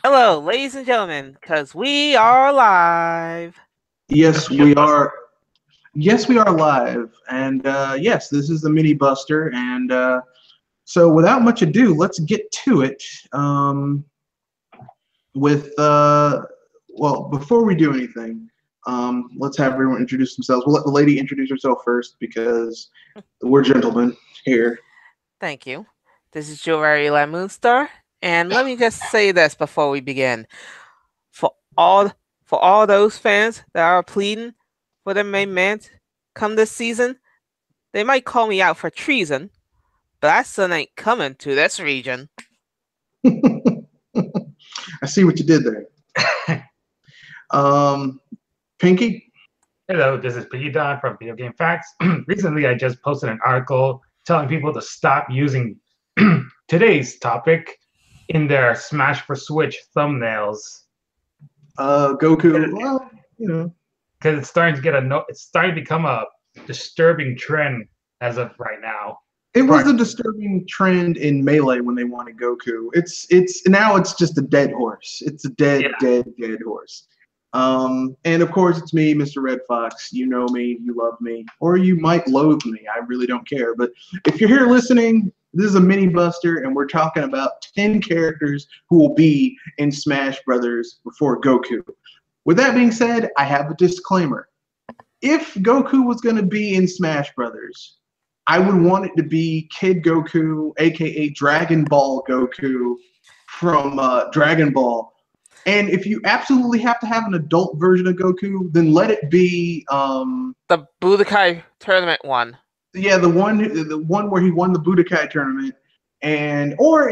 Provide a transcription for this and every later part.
Hello, ladies and gentlemen, because we are live. Yes, we are. Yes, we are live, and yes, this is the mini buster. And so, without much ado, let's get to it. With well, before we do anything, let's have everyone introduce themselves. We'll let the lady introduce herself first because we're gentlemen here. Thank you. This is Jewelry Moonstar, and let me just say this before we begin. For all for all those fans that are pleading for the main man to come this season, they might call me out for treason, but I still ain't coming to this region. I see what you did there. Pinky. Hello, this is Pedophile from Video Game Facts. Recently, I just posted an article telling people to stop using today's topic in their Smash for Switch thumbnails. Goku. Well, you know, because it's starting to it's starting to become a disturbing trend as of right now. it was a disturbing trend in Melee when they wanted Goku. It's now it's just a dead horse. It's a dead horse. And of course it's me, Mr. Red Fox. You know me, you love me, or you might loathe me. I really don't care. But if you're here listening, this is a mini buster, and we're talking about 10 characters who will be in Smash Brothers before Goku. With that being said, I have a disclaimer. If Goku was going to be in Smash Brothers, I would want it to be Kid Goku, aka Dragon Ball Goku from Dragon Ball. And if you absolutely have to have an adult version of Goku, then let it be The Budokai tournament one. yeah, the one where he won the Budokai tournament. And or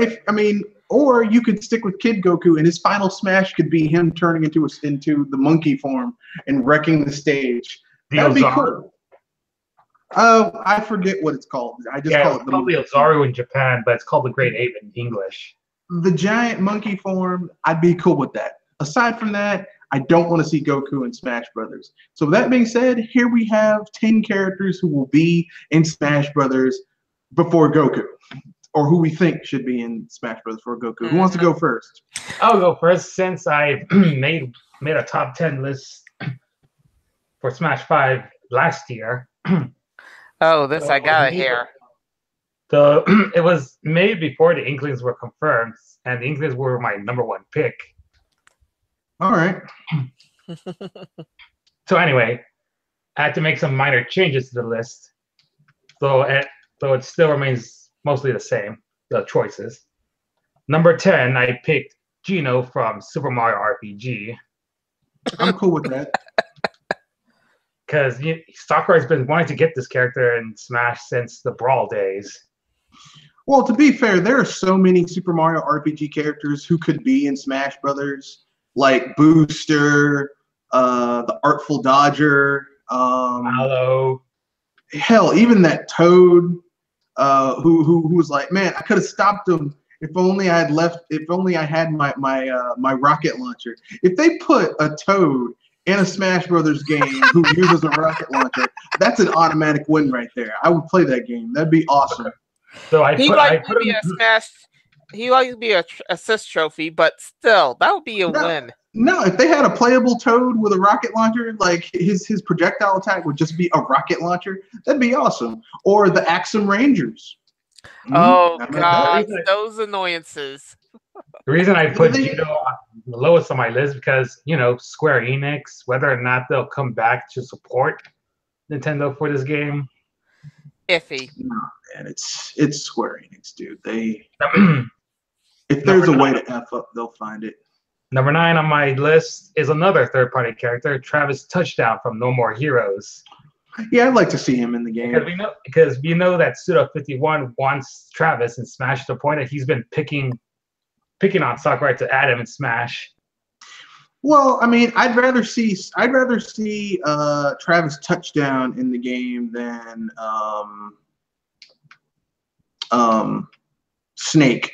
you could stick with Kid Goku, and his final smash could be him turning into the monkey form and wrecking the stage. That'd be cool. I forget what it's called. I just call it the probably Ozaru in Japan, but it's called the Great Ape in English. The giant monkey form. I'd be cool with that. Aside from that, I don't want to see Goku in Smash Brothers. So with that being said, here we have 10 characters who will be in Smash Brothers before Goku, or who we think should be in Smash Brothers before Goku. Who wants to go first? I'll go first since I made a top 10 list for Smash 5 last year. Oh, this I gotta hear. So it was made before the Inklings were confirmed, and the Inklings were my number one pick. All right. So anyway, I had to make some minor changes to the list, though it still remains mostly the same, the choices. Number 10, I picked Gino from Super Mario RPG. I'm cool with that. Because Sakura has been wanting to get this character in Smash since the Brawl days. Well, to be fair, there are so many Super Mario RPG characters who could be in Smash Brothers, like Booster, the Artful Dodger, Hello. Hell, even that Toad, who was like, man, I could have stopped him if only I had left. If only I had my rocket launcher. If they put a Toad in a Smash Brothers game who uses a rocket launcher, that's an automatic win right there. I would play that game. That'd be awesome. So He might be a smash. He might be a assist trophy, but still, that would be a win. No, if they had a playable Toad with a rocket launcher, like his projectile attack would just be a rocket launcher, that'd be awesome. Or the Axum Rangers. Oh God, those annoyances. The reason I put Gino the lowest on my list because Square Enix, whether or not they'll come back to support Nintendo for this game, iffy. No, man, it's Square Enix, dude. If there's a way to F up, they'll find it. Number 9 on my list is another third-party character, Travis Touchdown from No More Heroes. Yeah, I'd like to see him in the game. Because we know that Suda51 wants Travis in Smash to the point that he's been picking on Sakurai to add him in Smash. Well, I mean, I'd rather see Travis Touchdown in the game than Snake.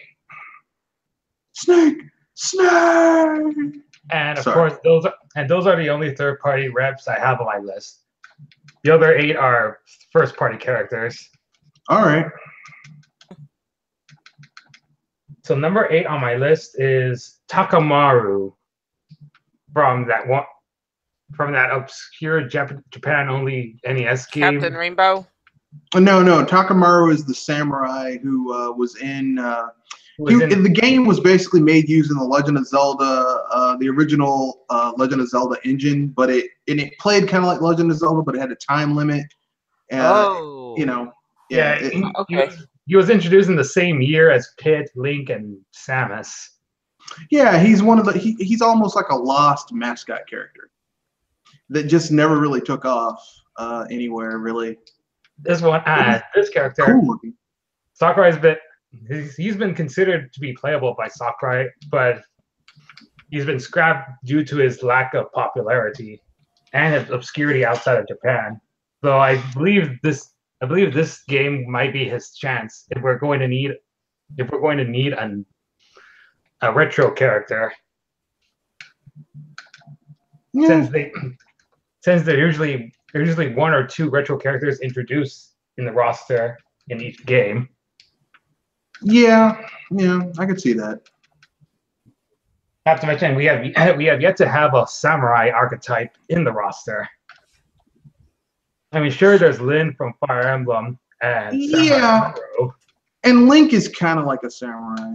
And of course, those are the only third-party reps I have on my list. The other 8 are first-party characters. All right. So number 8 on my list is Takamaru from that obscure Japan only NES Captain game. Rainbow. No. Takamaru is the samurai who was in. The game was basically made using the Legend of Zelda, the original Legend of Zelda engine, but it played kind of like Legend of Zelda, but it had a time limit. You know, yeah. Okay. He was introduced in the same year as Pit, Link, and Samus. Yeah, he's one of the. He's almost like a lost mascot character that just never really took off anywhere, really. This character, Cool looking. Sakurai's he's been considered to be playable by Sakurai, but he's been scrapped due to his lack of popularity and his obscurity outside of Japan. So I believe this game might be his chance if we're going to need a retro character. Yeah. Since there's usually 1 or 2 retro characters introduced in the roster in each game. Yeah, I could see that. Not to mention, we have yet to have a samurai archetype in the roster. I mean, sure, there's Lin from Fire Emblem and yeah, and Link is kind of like a samurai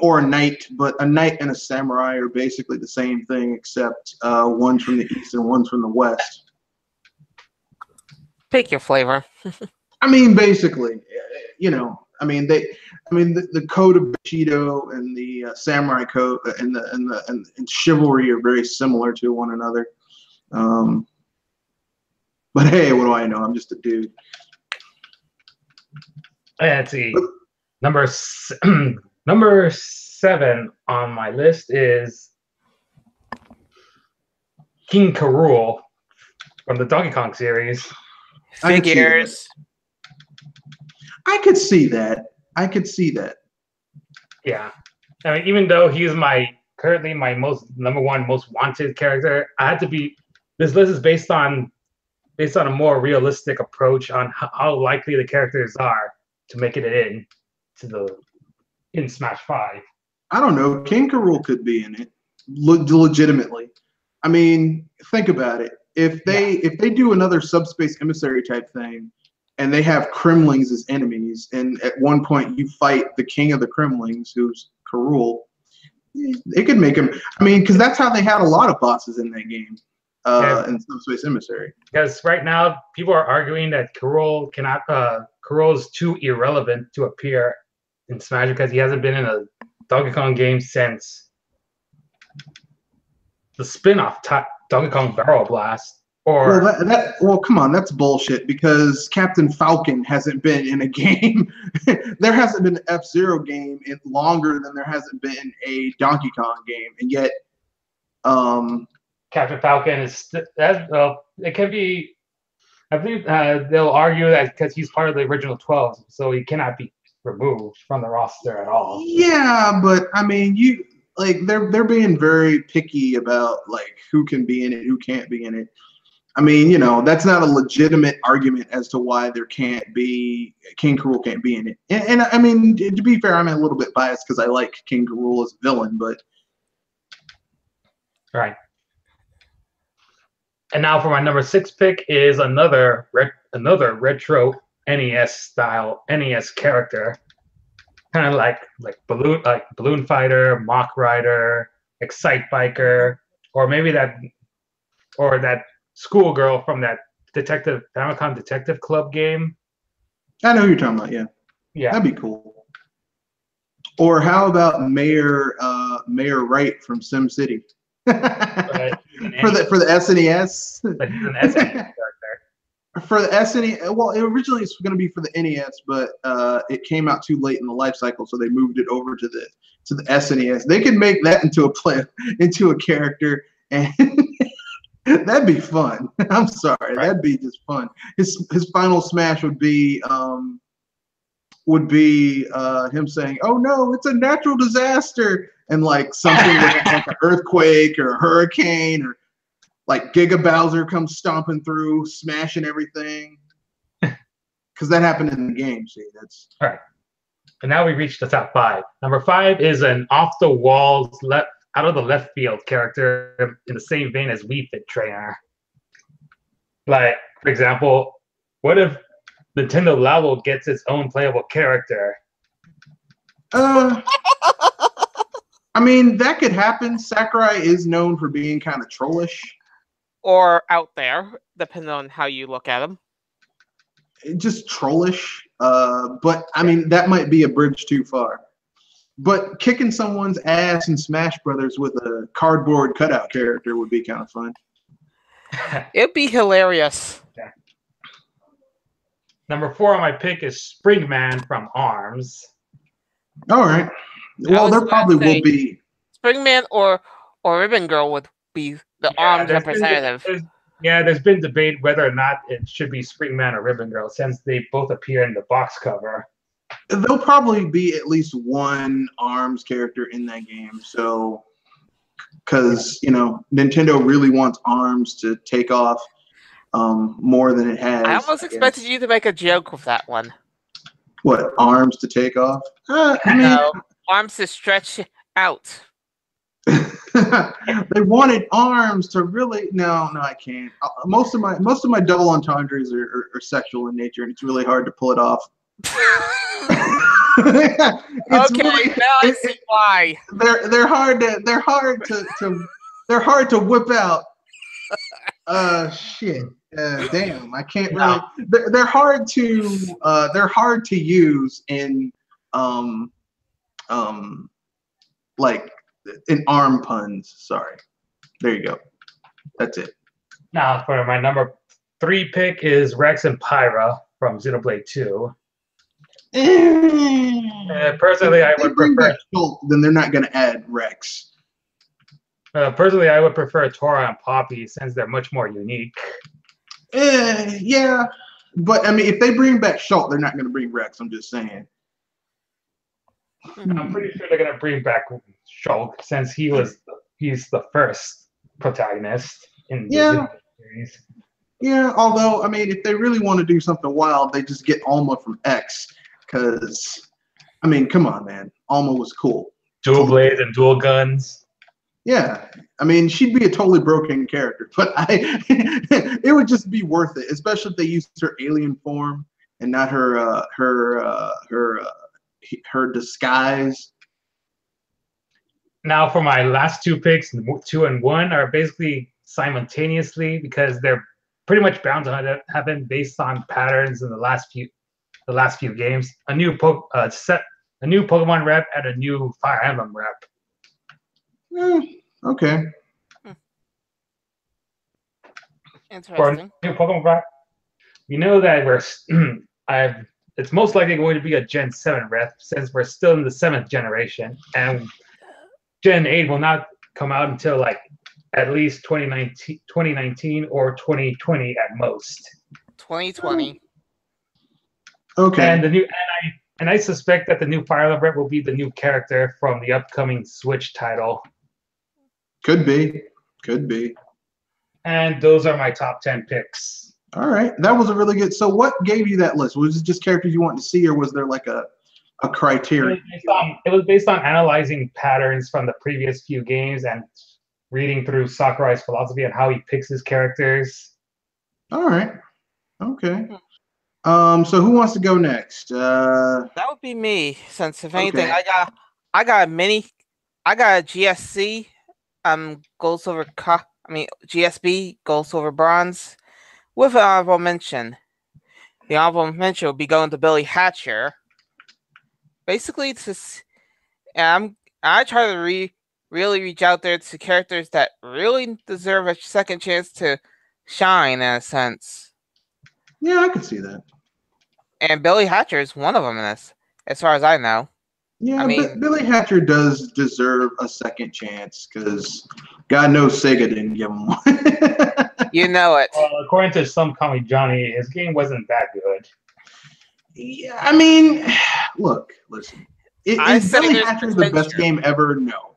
or a knight, but a knight and a samurai are basically the same thing, except one's from the east and one's from the west. Pick your flavor. I mean, basically, the code of Bushido and the samurai code and chivalry are very similar to one another. But hey, what do I know? I'm just a dude. Let's see. Number 7 on my list is King K. Rool from the Donkey Kong series. Figures. I could see that. Yeah. I mean, even though he's currently my number 1 most wanted character, this list is based on a more realistic approach on how likely the characters are to make it in Smash 5. I don't know. King K. Rool could be in it legitimately. I mean, think about it. If they do another Subspace Emissary type thing, and they have Kremlings as enemies, and at one point you fight the king of the Kremlings, who's K. Rool, they could make him. I mean, because that's how they had a lot of bosses in that game. In Subspace Emissary. Because right now people are arguing that K. Rool is too irrelevant to appear in Smash because he hasn't been in a Donkey Kong game since the spin-off Donkey Kong Barrel Blast. Well, come on, that's bullshit because Captain Falcon hasn't been in a game. There hasn't been an F-Zero game in longer than there hasn't been a Donkey Kong game, and yet Captain Falcon is it can be. I believe they'll argue that because he's part of the original 12, so he cannot be removed from the roster at all. Yeah, but I mean, they're being very picky about like who can be in it, who can't be in it. I mean, that's not a legitimate argument as to why there can't be King K. Rool can't be in it. And I mean, to be fair, I'm a little bit biased because I like King K. Rool as a villain, but right. And now for my number 6 pick is another retro NES style NES character, kind of like Balloon Fighter, Mach Rider, Excite Biker, or maybe that schoolgirl from that Famicom Detective Club game. I know who you're talking about. Yeah, that'd be cool. Or how about Mayor Wright from SimCity? For the SNES. But he's an SNES character. For the SNES, well, originally it's going to be for the NES, but it came out too late in the life cycle, so they moved it over to the SNES. They could make that into a character, and that'd be fun. I'm sorry, right. That'd be just fun. His final smash would be him saying, "Oh no, it's a natural disaster," and like something like an earthquake or a hurricane, or like Giga Bowser comes stomping through, smashing everything. Because that happened in the game. See, that's all right. And now we reach the top 5. Number 5 is an off the walls, out of the left field character in the same vein as Wii Fit Trainer. Like, for example, what if Nintendo Labo gets its own playable character? I mean, that could happen. Sakurai is known for being kind of trollish. Or out there, depending on how you look at him. Just trollish. But I mean, that might be a bridge too far. But kicking someone's ass in Smash Brothers with a cardboard cutout character would be kind of fun. It'd be hilarious. Yeah. Number 4 on my pick is Springman from ARMS. All right. Well, there probably will be Springman or Ribbon Girl would be the ARMS representative. There's been debate whether or not it should be Springman or Ribbon Girl since they both appear in the box cover. There'll probably be at least one ARMS character in that game. So, because, Nintendo really wants ARMS to take off more than it has. I almost expected you to make a joke with that one. What, ARMS to take off? No, ARMS to stretch out. They wanted ARMS to really no, I can't. Most of my double entendres are sexual in nature, and it's really hard to pull it off. Okay, now I see why. They're hard to whip out. Shit. Damn, I can't really. They're hard to use in like in arm puns. Sorry. There you go. That's it. Now for my number 3 pick is Rex and Pyra from Xenoblade 2. Personally, I would prefer. Then they're not going to add Rex. Personally, I would prefer Tora and Poppy since they're much more unique. Yeah, but I mean, if they bring back Schultz, they're not going to bring Rex. I'm just saying. I'm pretty sure they're going to bring back Schultz since he's the first protagonist in the series. Yeah, although I mean, if they really want to do something wild, they just get Alma from X. Because, I mean, come on, man, Alma was cool. Dual blades and dual guns. Yeah, I mean, she'd be a totally broken character, but it would just be worth it, especially if they used her alien form and not her disguise. Now, for my last 2 picks, 2 and 1 are basically simultaneously because they're pretty much bound to happen based on patterns in the last few games. A new Pokemon rep and a new Fire Emblem rep. Okay. Interesting. For a new Pokemon rep, we know that it's most likely going to be a Gen 7 rep since we're still in the 7th generation, and Gen 8 will not come out until like at least 2019 or 2020 at most. 2020. Okay. And I suspect that the new Fire Emblem rep will be the new character from the upcoming Switch title. Could be. And those are my top 10 picks. All right, that was a really good. So, what gave you that list? Was it just characters you wanted to see, or was there like a criteria? It was based on analyzing patterns from the previous few games and reading through Sakurai's philosophy and how he picks his characters. All right. Okay. So who wants to go next? That would be me, since if anything, I got a GSC, gold, silver, GSB, gold, silver, bronze, with an honorable mention. The honorable mention will be going to Billy Hatcher. Basically, I try to really reach out there to characters that really deserve a second chance to shine, in a sense. Yeah, I can see that. And Billy Hatcher is one of them in this, as far as I know. Yeah, I mean, Billy Hatcher does deserve a second chance because God knows Sega didn't give him one. You know it. Well, according to some comic Johnny, his game wasn't that good. Yeah, I mean, listen. Is Billy Hatcher the best game ever? No.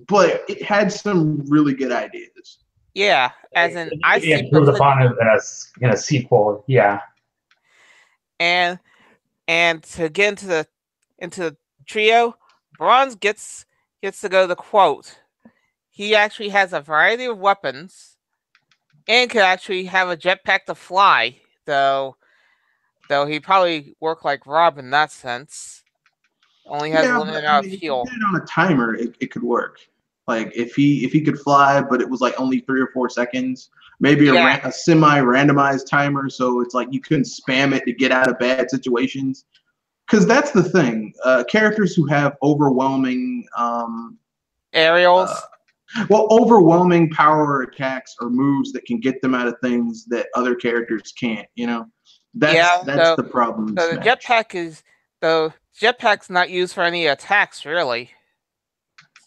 But it had some really good ideas. Yeah, as in I see improved upon it in a sequel. Yeah. And to get into into the trio, Bronze gets to go the quote. He actually has a variety of weapons and could actually have a jetpack to fly, though he probably work like Rob in that sense. Only has a Yeah, but limited I amount of mean, if you fuel. did it on a timer, it could work. Like if he could fly, but it was like only 3 or 4 seconds, maybe Yeah, a semi-randomized timer, so it's like you couldn't spam it to get out of bad situations. Because that's the thing. Characters who have uh, aerials. overwhelming power attacks or moves that can get them out of things that other characters can't. That's Yeah, that's the problem in though the Smash. jetpack's not used for any attacks really.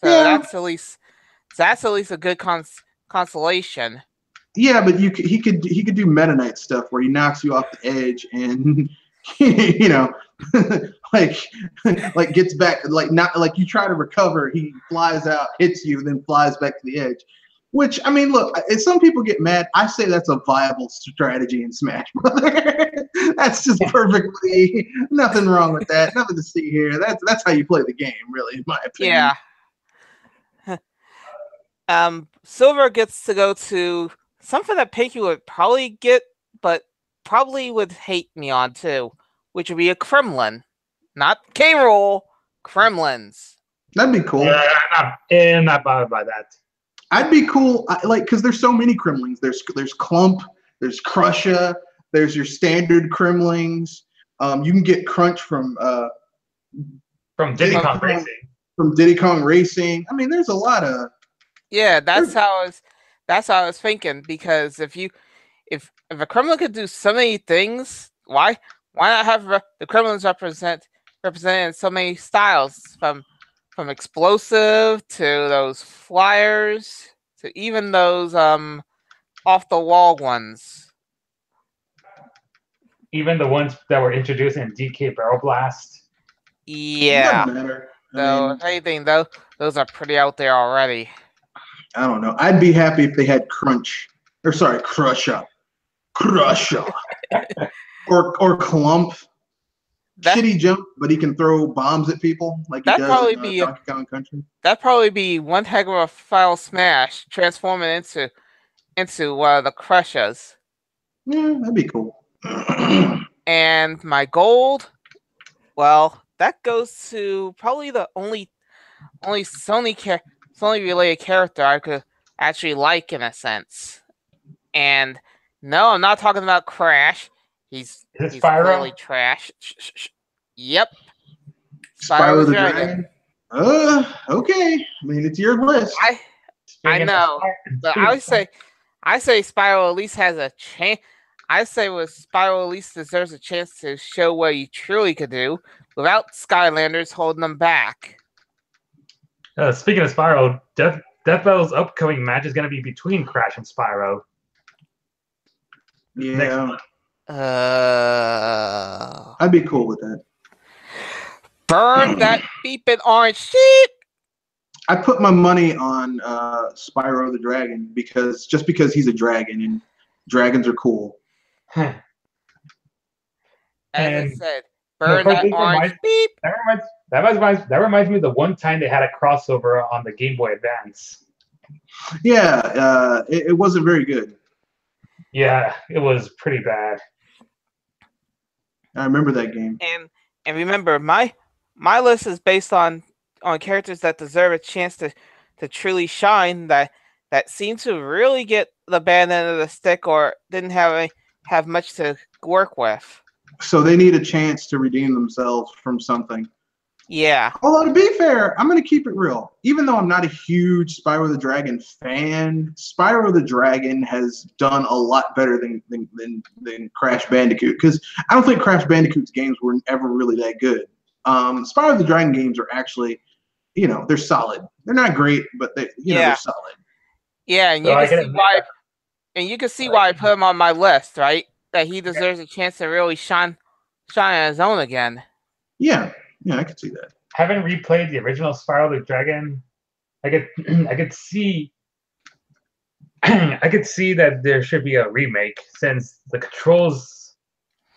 So Yeah, that's at least a good consolation. yeah, but he could do Meta Knight stuff where he knocks you off the edge and you know like like gets back, like not like you try to recover, he flies out, hits you, then flies back to the edge. Which, I mean, look, if some people get mad, I say that's a viable strategy in Smash Brother. That's just perfectly nothing wrong with that. Nothing to see here. That's how you play the game, really, in my opinion. Yeah. Silver gets to go to something that Pinky would probably get, but probably would hate me on too, which would be a Kremlin. Not K roll, Kremlins. That'd be cool. Yeah, I'm not bothered by that. I'd be cool, like, because there's so many Kremlings. There's Clump, there's Crusha, there's your standard Kremlings. You can get Crunch from Diddy Kong Racing. From Diddy Kong Racing. I mean, there's a lot of. Yeah, that's how I was thinking, because if a Kremlin could do so many things, why not have the Kremlins represented in so many styles, from explosive to those flyers to even those off the wall ones. Even the ones that were introduced in DK Barrel Blast. It Yeah. doesn't matter. So if anything, though, those are pretty out there already. I don't know. I'd be happy if they had Crunch, or sorry, Crusha, or Clump. Shitty jump, but he can throw bombs at people like he does in Donkey Kong Country. That'd probably be one heck of a final smash, transforming into one of the Crushers. Yeah, that'd be cool. And my gold, well, that goes to probably the only Sony related character I could actually like in a sense. And no, I'm not talking about Crash. He's clearly trash. Yep. Spyro the Dragon. Okay. I mean, it's your list. I know, but I say Spyro at least has a chance. I say Spyro at least deserves a chance to show what he truly could do without Skylanders holding him back. Speaking of Spyro, Death Battle's upcoming match is going to be between Crash and Spyro. Yeah. I'd be cool with that. Burn that beeping orange sheep. I put my money on Spyro the Dragon because he's a dragon and dragons are cool. As I said, burn that orange beep. That reminds me of the one time they had a crossover on the Game Boy Advance. Yeah, it wasn't very good. Yeah, it was pretty bad. I remember that game. And remember, my list is based on characters that deserve a chance to truly shine, that seem to really get the bad end of the stick or didn't have much to work with. So they need a chance to redeem themselves from something. Yeah. Although, to be fair, I'm going to keep it real. Even though I'm not a huge Spyro the Dragon fan, Spyro the Dragon has done a lot better than Crash Bandicoot. Because I don't think Crash Bandicoot's games were ever really that good. Spyro the Dragon games are actually, they're solid. They're not great, but they're solid. Yeah, and you can see why I put him on my list, right? That he deserves a chance to really shine on his own again. Yeah, I could see that. Having replayed the original Spyro the Dragon, I could see that there should be a remake, since the controls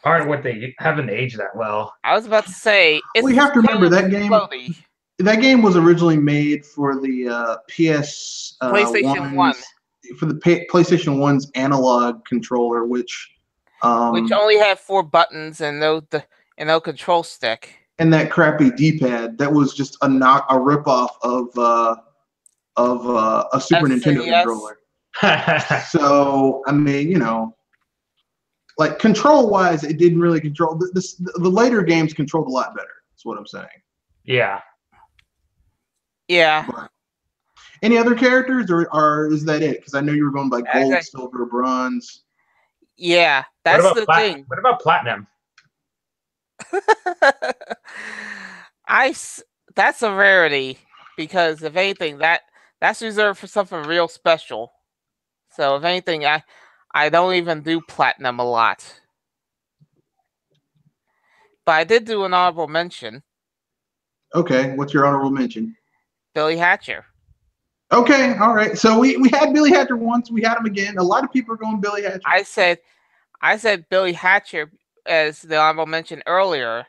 aren't what they haven't aged that well. I was about to say it's Well, you have to remember killing that game. slowly. That game was originally made for the PS PlayStation 1, one's for the PlayStation 1's analog controller, which only had 4 buttons and no control stick. and that crappy D-pad that was just a ripoff of a Super Nintendo SNES. controller. So I mean, you know, like control-wise, it didn't really control. The later games controlled a lot better. That's what I'm saying. Yeah. Yeah. But any other characters, or is that it? Because I know you were going by gold, silver, bronze. Yeah, that's the thing. What about platinum? That's a rarity because if anything, that's reserved for something real special. So if anything, I don't even do platinum a lot. But I did do an honorable mention. Okay, what's your honorable mention? Billy Hatcher. Okay, all right. So we had Billy Hatcher once. We had him again. A lot of people are going Billy Hatcher. I said Billy Hatcher as the honorable mention earlier.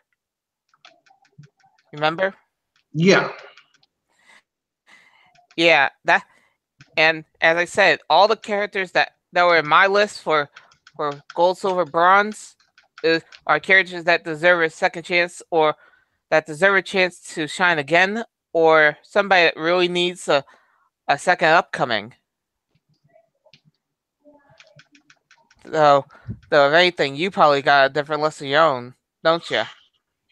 Remember? Yeah. Yeah, and as I said, all the characters that were in my list for gold, silver, bronze are characters that deserve a second chance or that deserve a chance to shine again, or somebody that really needs a second upcoming. So if anything, you probably got a different list of your own, don't you?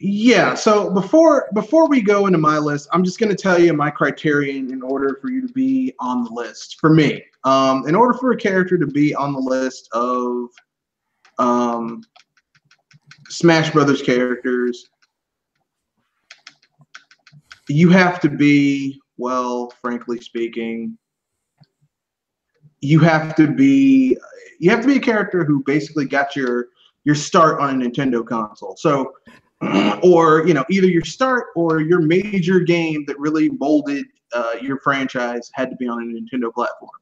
Yeah. So before we go into my list, I'm just going to tell you my criterion in order for you to be on the list. For me, in order for a character to be on the list of Smash Brothers characters, you have to be, well, frankly speaking, you have to be a character who basically got your start on a Nintendo console. So, or you know, either your start or your major game that really molded your franchise had to be on a Nintendo platform.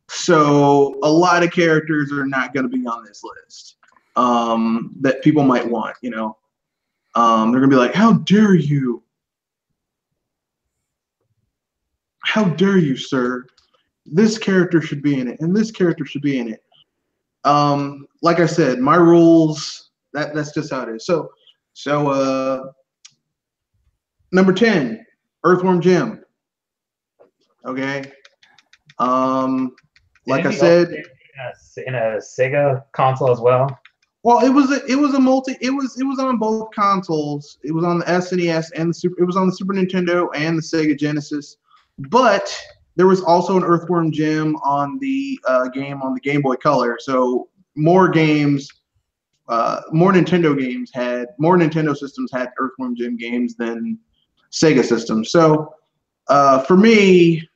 So a lot of characters are not going to be on this list that people might want. You know, they're going to be like, "How dare you? How dare you, sir? This character should be in it, and this character should be in it." Like I said, my rules. That's just how it is. So number 10, Earthworm Jim. Okay. Like I said, in a Sega console as well. Well, it was on both consoles. It was on the SNES and it was on the Super Nintendo and the Sega Genesis. But there was also an Earthworm Jim on the Game Boy Color. So more Nintendo systems had Earthworm Jim games than Sega systems. So for me,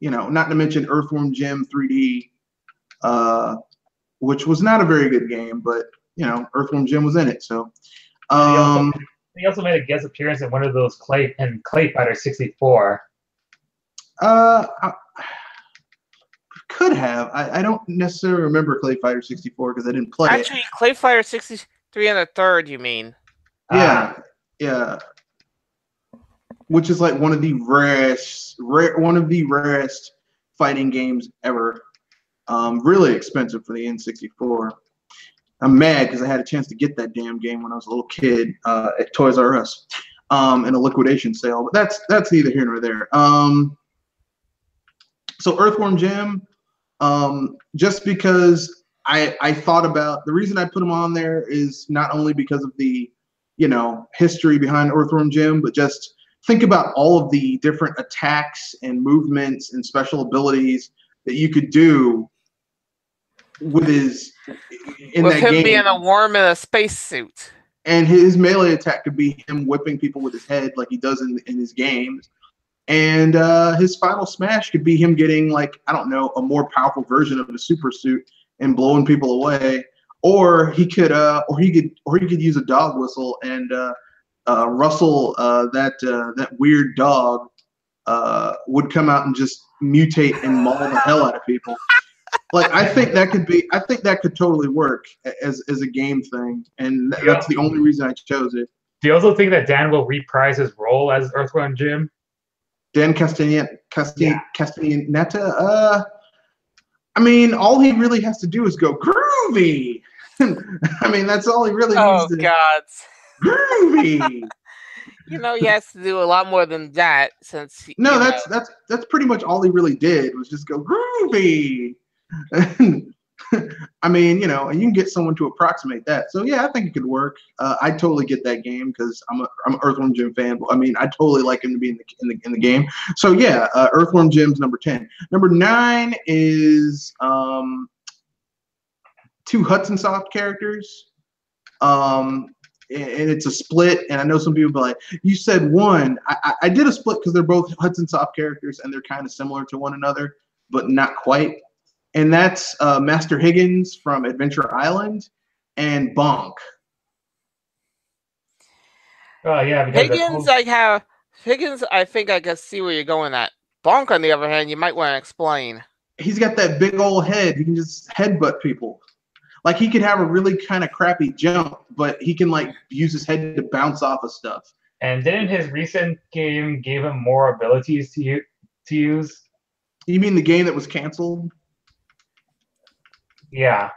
you know, not to mention Earthworm Jim 3D, which was not a very good game, but you know, Earthworm Jim was in it. So he also made a guest appearance in one of those Clay Fighter 64. Could have. I don't necessarily remember Clay Fighter 64 because I didn't play it. Actually, Clay Fighter 63 and a third, you mean? Yeah. Which is like one of the rarest fighting games ever. Really expensive for the N64. I'm mad because I had a chance to get that damn game when I was a little kid at Toys R Us in a liquidation sale. But that's neither here nor there. So Earthworm Jim, just because I thought about the reason I put him on there is not only because of the, you know, history behind Earthworm Jim, but just think about all of the different attacks and movements and special abilities that you could do with that game. Being a worm in a spacesuit. And his melee attack could be him whipping people with his head like he does in his games. And his final smash could be him getting, like, I don't know, a more powerful version of the super suit and blowing people away. Or he could use a dog whistle and Russell, that weird dog, would come out and just mutate and maul the hell out of people. Like I think that could totally work as a game thing, and Yeah. that's the only reason I chose it. Do you also think that Dan will reprise his role as Earthworm Jim? Dan Castellaneta. I mean, all he really has to do is go groovy. I mean, that's all he really needs Oh to God. groovy. He has to do a lot more than that since No, that's pretty much all he really did was just go groovy. I mean, you can get someone to approximate that. So yeah, I think it could work. I totally get that game because I'm an Earthworm Jim fan. I mean, I totally like him to be in the game. So yeah, Earthworm Jim's number 10. Number 9 is two Hudson Soft characters. And it's a split. And I know some people be like, you said one. I did a split because they're both Hudson Soft characters and they're kind of similar to one another, but not quite. And that's Master Higgins from Adventure Island and Bonk. Oh yeah, because Higgins, I think I can see where you're going at. Bonk, on the other hand, you might want to explain. He's got that big old head. He can just headbutt people. Like he could have a really kind of crappy jump, but he can like use his head to bounce off of stuff. And didn't his recent game give him more abilities to use? You mean the game that was canceled? Yeah.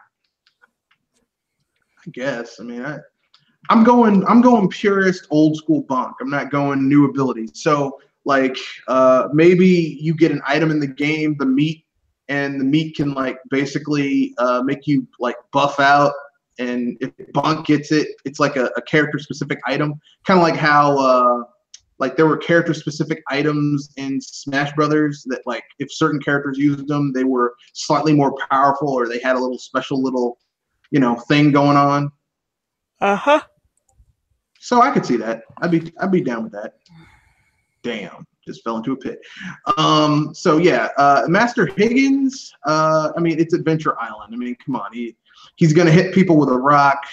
I guess. I mean, I'm going purist old school Bonk. I'm not going new abilities. So like maybe you get an item in the game, the meat, and the meat can like basically make you like buff out. And if Bonk gets it, it's like a character specific item, kind of like how like there were character specific items in Smash Brothers that like if certain characters used them, they were slightly more powerful or they had a little special thing going on. Uh-huh. So I could see that. I'd be down with that. Damn, just fell into a pit. So yeah, Master Higgins. I mean, it's Adventure Island. I mean, come on, he's gonna hit people with a rock,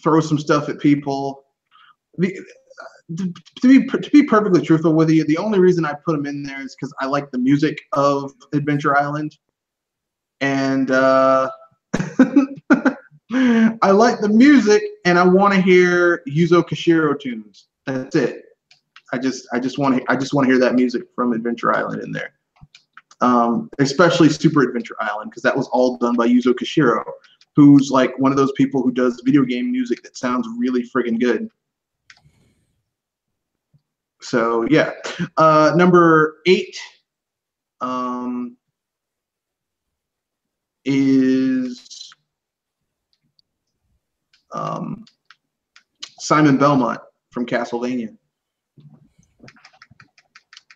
throw some stuff at people. To be perfectly truthful with you, the only reason I put him in there is because I like the music of Adventure Island, and I like the music, and I want to hear Yuzo Koshiro tunes. That's it. I just want to hear that music from Adventure Island in there, especially Super Adventure Island because that was all done by Yuzo Koshiro, who's like one of those people who does video game music that sounds really friggin' good. So yeah, number 8 is Simon Belmont from Castlevania.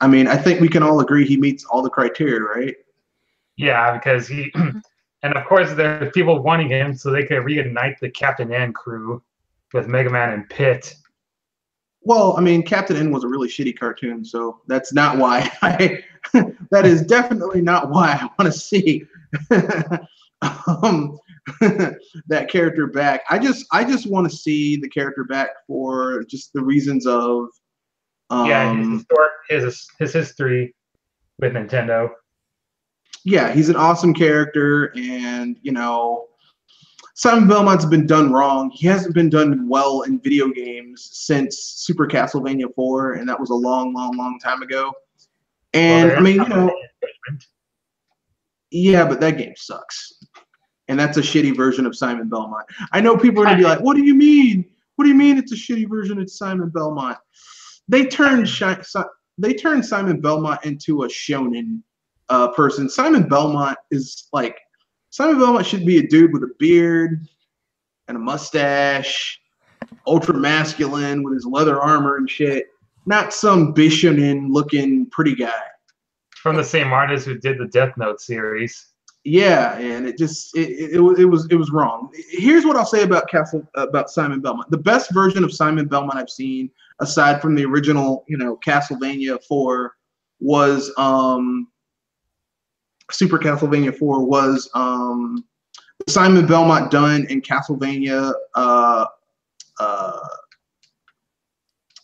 I mean, I think we can all agree he meets all the criteria, right? Yeah, because he, and of course there's people wanting him so they could reunite the Captain N crew with Mega Man and Pit. Well, I mean, Captain N was a really shitty cartoon, so that's not why that is definitely not why I want to see that character back. I just want to see the character back for just the reasons of his history with Nintendo. Yeah, he's an awesome character, and Simon Belmont's been done wrong. He hasn't been done well in video games since Super Castlevania 4, and that was a long, long, long time ago. And I mean, yeah, but that game sucks. And that's a shitty version of Simon Belmont. I know people are gonna be like, "What do you mean? What do you mean it's a shitty version of Simon Belmont?" They turned Simon Belmont into a shonen person. Simon Belmont should be a dude with a beard and a mustache, ultra masculine with his leather armor and shit. Not some Bishonen looking pretty guy. From the same artist who did the Death Note series. Yeah, and it was wrong. Here's what I'll say about Simon Belmont. The best version of Simon Belmont I've seen, aside from the original, Castlevania 4, was Super Castlevania 4 was Simon Belmont done in Castlevania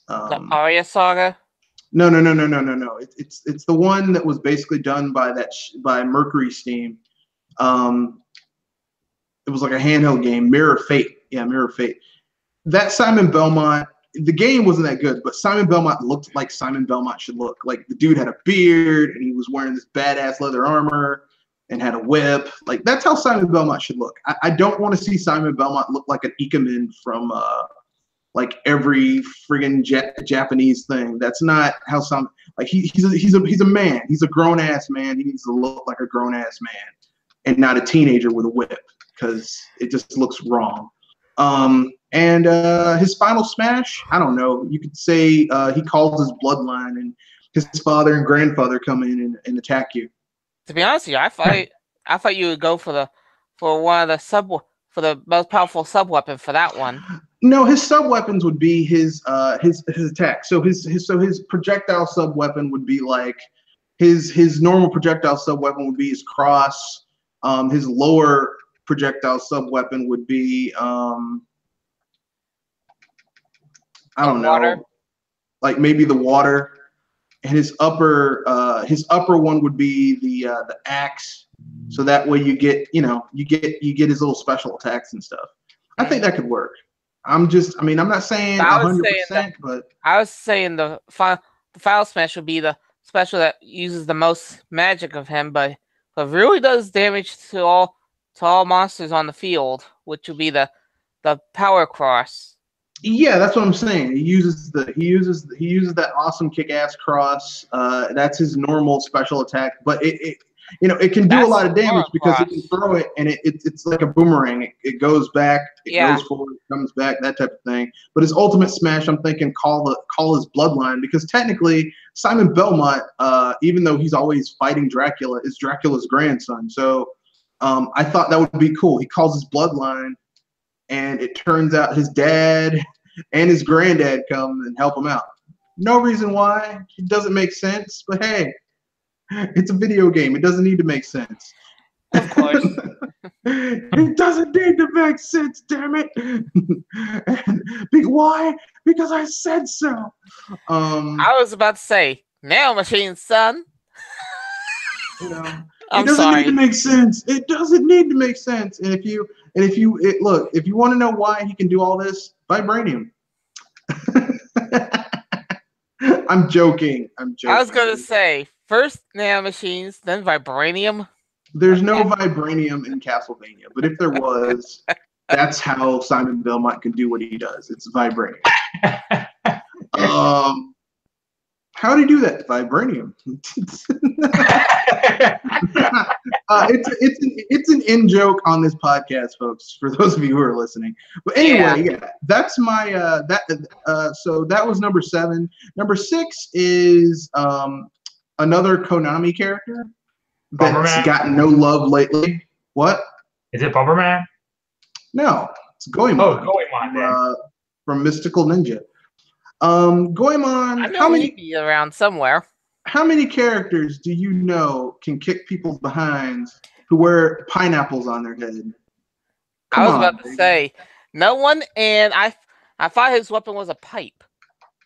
The Arya Saga? No. It's the one that was basically done by Mercury Steam. It was like a handheld game, Mirror of Fate. Yeah, Mirror of Fate. That Simon Belmont, the game wasn't that good, but Simon Belmont looked like Simon Belmont should look. Like the dude had a beard and he was wearing this badass leather armor and had a whip. Like that's how Simon Belmont should look. I don't want to see Simon Belmont look like an Ikemen from like every friggin' Japanese thing. That's not how some like he's a man. He's a grown ass man. He needs to look like a grown ass man and not a teenager with a whip because it just looks wrong. And his final smash, I don't know. You could say he calls his bloodline and his father and grandfather come in and attack you. To be honest with you, I thought you would go for the most powerful sub weapon for that one. No, his sub weapons would be his attack. So his projectile sub weapon would be like his normal projectile sub weapon would be his cross. His lower projectile sub weapon would be I don't know, like maybe the water. And his upper one would be the axe. So that way you get his little special attacks and stuff. I think that could work. I'm not saying 100%, but I was saying the final smash would be the special that uses the most magic of him, but really does damage to all monsters on the field, which would be the power cross. Yeah, that's what I'm saying. He uses that awesome kick-ass cross. That's his normal special attack, but it can do a lot of damage because it can throw it and it's like a boomerang. It goes back, goes forward, comes back, that type of thing. But his ultimate smash, I'm thinking call his bloodline, because technically Simon Belmont, even though he's always fighting Dracula, is Dracula's grandson. So I thought that would be cool. He calls his bloodline, and it turns out his dad and his granddad come and help him out. No reason why. It doesn't make sense, but hey, it's a video game. It doesn't need to make sense. Of course. It doesn't need to make sense, damn it. Why? Because I said so. I was about to say, Nail Machine, son. It doesn't need to make sense. It doesn't need to make sense. And if you want to know why he can do all this, vibranium. I'm joking. I was gonna say first nanomachines, then vibranium. There's no vibranium in Castlevania, but if there was, that's how Simon Belmont can do what he does. It's vibranium. How do you do that? Vibranium. It's an in joke on this podcast, folks. For those of you who are listening. But anyway, that's my so that was number 7. Number 6 is another Konami character that's gotten no love lately. What? Is it Bomberman? No, it's Goemon. Oh, Goemon. From Mystical Ninja. Goemon, I know he'd be around somewhere. How many characters do you know can kick people's behinds who wear pineapples on their head? I was about to say no one, and I thought his weapon was a pipe.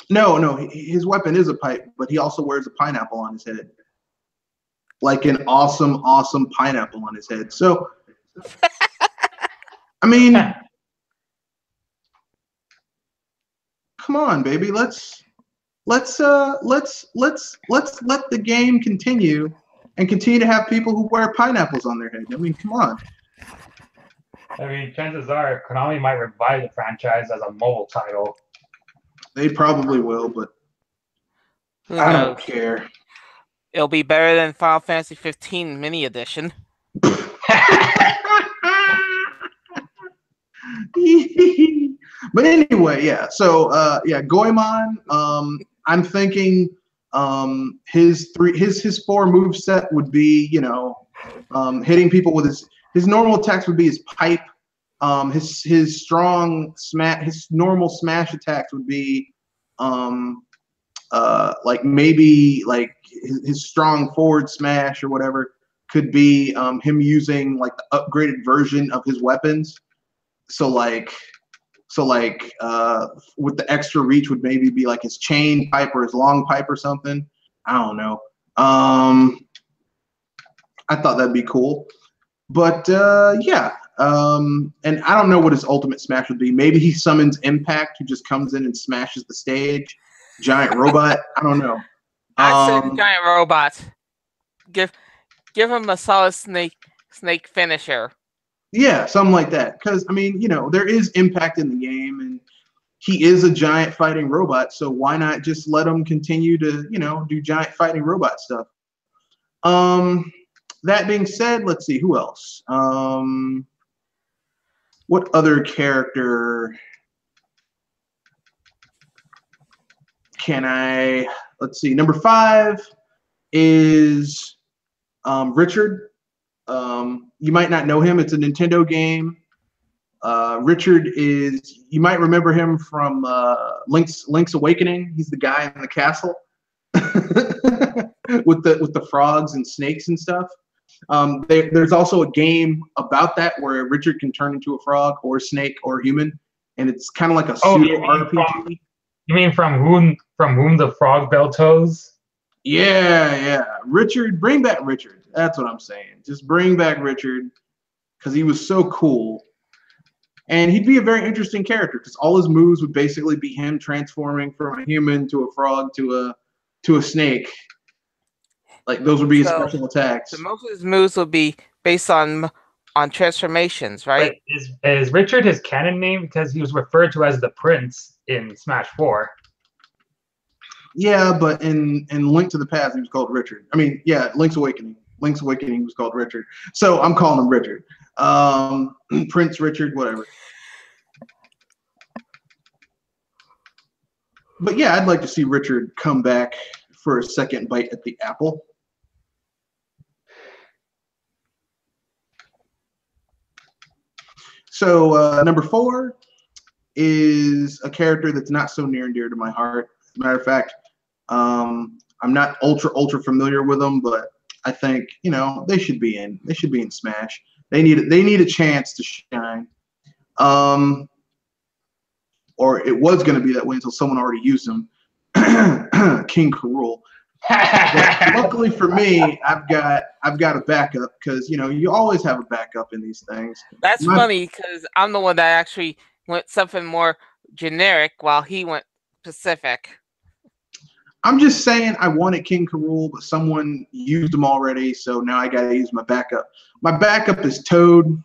No, his weapon is a pipe, but he also wears a pineapple on his head, like an awesome pineapple on his head. So, I mean, come on, baby, let's let the game continue and continue to have people who wear pineapples on their head. I mean, come on. I mean, chances are Konami might revive the franchise as a mobile title. They probably will, but I don't care. It'll be better than Final Fantasy 15 Mini Edition. But anyway, yeah. So Goemon. I'm thinking his 4 move set would be, hitting people with his normal attacks would be his pipe. His strong smash, his normal smash attacks would be like maybe like his strong forward smash or whatever could be him using like the upgraded version of his weapons. So like with the extra reach would maybe be like his chain pipe or his long pipe or something. I don't know. I thought that'd be cool. But yeah, and I don't know what his ultimate smash would be. Maybe he summons Impact, who just comes in and smashes the stage. Giant robot. I don't know. I'd say the Um, giant robot. Give give him a solid snake finisher. yeah, something like that. Because I mean, there is Impact in the game, and he is a giant fighting robot. So why not just let him continue to, do giant fighting robot stuff? That being said, let's see who else. What other character can I? Let's see. Number 5 is Richard. You might not know him. It's a Nintendo game. Richard is. You might remember him from Link's Awakening. He's the guy in the castle with the frogs and snakes and stuff. There's also a game about that where Richard can turn into a frog or snake or human, and it's kind of like a pseudo RPG. You mean from whom the frog bell toes? Yeah. Richard, bring back Richard. That's what I'm saying. Just bring back Richard because he was so cool. And he'd be a very interesting character because all his moves would basically be him transforming from a human to a frog to a snake. Like those would be his special attacks. So most of his moves will be based on transformations, right? Wait, is Richard his canon name because he was referred to as the Prince in Smash 4? Yeah, but in Link to the Past, he was called Richard. I mean, yeah, Link's Awakening. Link's Awakening was called Richard. So I'm calling him Richard. Prince Richard, whatever. But yeah, I'd like to see Richard come back for a second bite at the apple. So number 4 is a character that's not so near and dear to my heart. As a matter of fact, I'm not ultra familiar with them, but I think they should be in. They should be in Smash. They need a chance to shine. Or it was going to be that way until someone already used them. King K. Rool. Luckily for me, I've got a backup because you always have a backup in these things. That's funny because I'm the one that actually went something more generic while he went specific. I'm just saying I wanted King K. Rool, but someone used them already, so now I got to use my backup. My backup is Toad.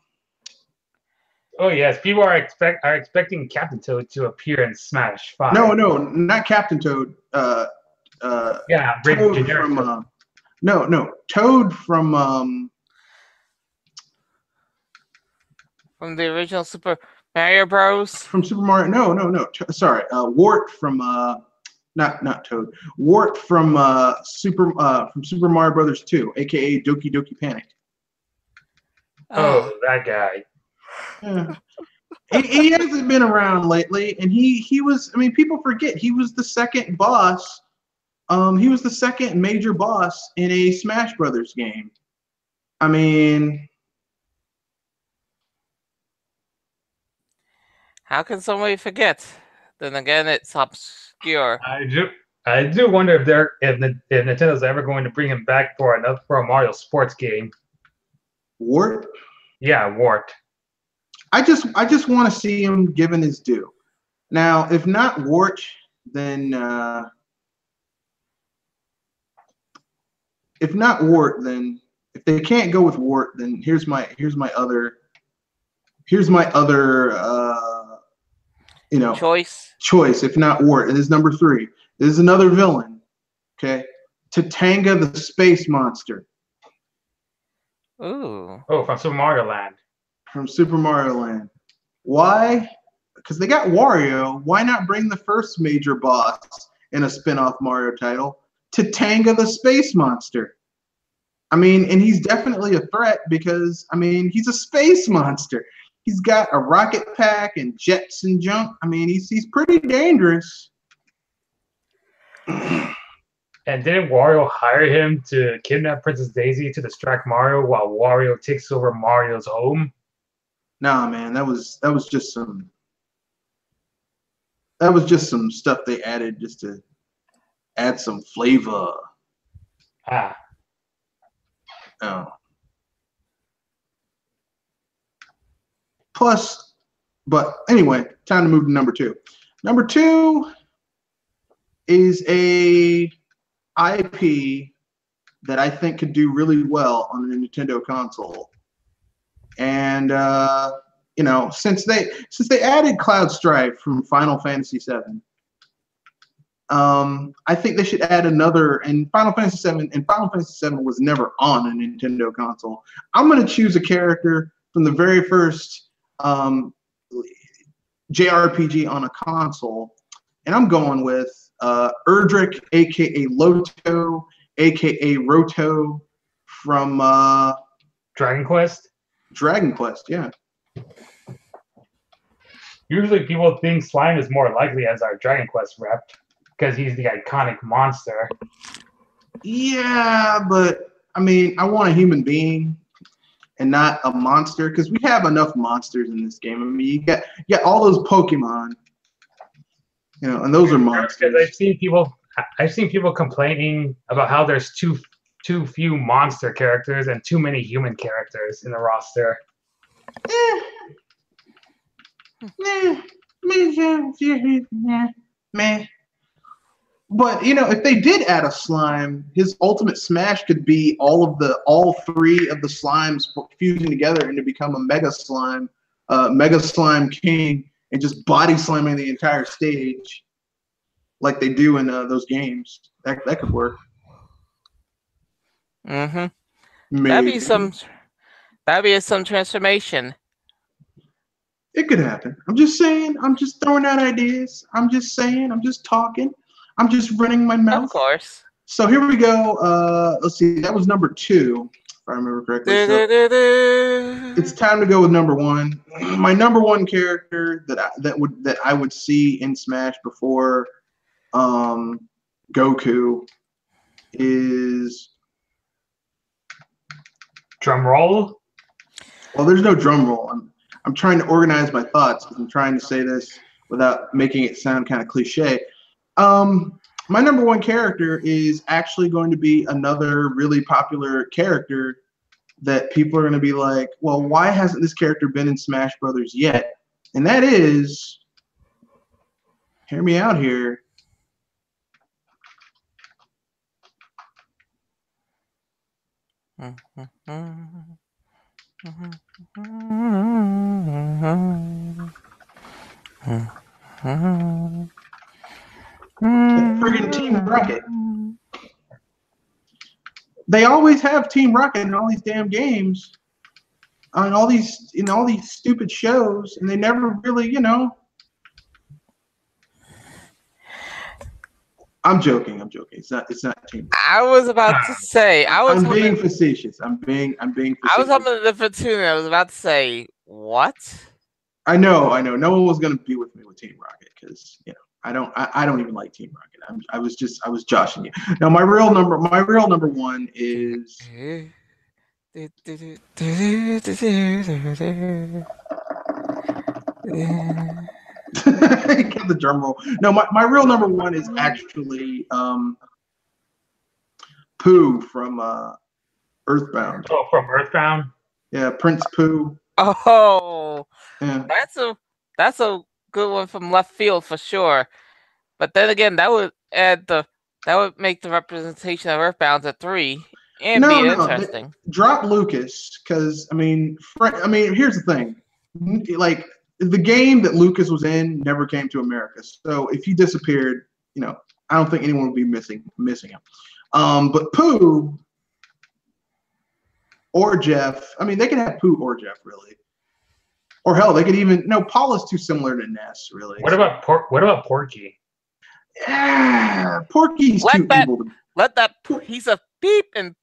Oh yes, people are expecting Captain Toad to appear in Smash 5. No, not Captain Toad. Yeah, Toad from Toad from the original Super Mario Bros. From Super Mario. No. Sorry, Wart from not Toad. Wart from Super Mario Brothers 2, aka Doki Doki Panic. Oh, that guy. Yeah. He hasn't been around lately, and he was. I mean, people forget he was the second boss. He was the second major boss in a Smash Brothers game. I mean, how can somebody forget? Then again, it's obscure. I do wonder if Nintendo's ever going to bring him back for a Mario sports game. Wart? Yeah, Wart. I just want to see him given his due. Now, if not Wart, then if they can't go with Wart, then here's my other choice. If not Wart, it is number 3. This is another villain. Okay, Tatanga the space monster. Ooh. Oh, from Super Mario Land. From Super Mario Land. Why? Because they got Wario. Why not bring the first major boss in a spin-off Mario title, Tatanga the space monster? I mean, and he's definitely a threat because, I mean, he's a space monster. He's got a rocket pack and jets and junk. I mean, he's pretty dangerous. And didn't Wario hire him to kidnap Princess Daisy to distract Mario while Wario takes over Mario's home? Nah, man, that was just some stuff they added just to add some flavor. Ah. Oh. Plus, but anyway, time to move to number 2. Number 2 is a IP that I think could do really well on a Nintendo console. And you know, since they added Cloud Strife from Final Fantasy VII, I think they should add another. And Final Fantasy VII was never on a Nintendo console. I'm going to choose a character from the very first JRPG on a console, and I'm going with Erdrick, aka Loto, aka Roto from Dragon Quest. Dragon Quest, yeah. Usually, people think Slime is more likely as our Dragon Quest rep because he's the iconic monster. Yeah, but I mean, I want a human being and not a monster because we have enough monsters in this game. I mean, you get all those Pokemon, you know, and those are monsters. Because I've seen people complaining about how there's too few monster characters and too many human characters in the roster. Meh. But you know, if they did add a slime, his ultimate smash could be all 3 of the slimes fusing together and to become a Mega Slime King, and just body slamming the entire stage like they do in those games. That could work. Mm-hmm. Maybe. That'd be some transformation. It could happen. I'm just saying. I'm just throwing out ideas. I'm just saying. I'm just talking. I'm just running my mouth. Of course. So here we go. Let's see. That was number 2, if I remember correctly. So it's time to go with number 1. My number 1 character that I would see in Smash before Goku is. Drum roll. Well, there's no drum roll. I'm trying to organize my thoughts because I'm trying to say this without making it sound kind of cliche. My number 1 character is actually going to be another really popular character that people are going to be like, well, why hasn't this character been in Smash Brothers yet? And that is, hear me out here. Friggin' Team Rocket. They always have Team Rocket in all these damn games, on all these stupid shows, and they never really, you know. I'm joking. It's not Team Rocket. I was about to say. I'm being facetious. I'm being facetious. I was on a different tune. I was about to say what? I know. No one was gonna be with me with Team Rocket because you know. I don't even like Team Rocket. I was joshing you. Now my real number 1 is Get the drum roll. No, my real number 1 is actually Pooh from Earthbound. Oh, from Earthbound? Yeah, Prince Pooh. Oh, yeah. That's a good one from left field for sure. But then again, that would make the representation of Earthbound a 3 and be interesting. Drop Lucas, because I mean, here's the thing: like the game that Lucas was in never came to America. So if he disappeared, you know, I don't think anyone would be missing him. But Pooh or Jeff, I mean, they could have Pooh or Jeff, really. Or hell, they could even Paul is too similar to Ness, really. What about Porky? Yeah, Porky's too evil. He's a beep and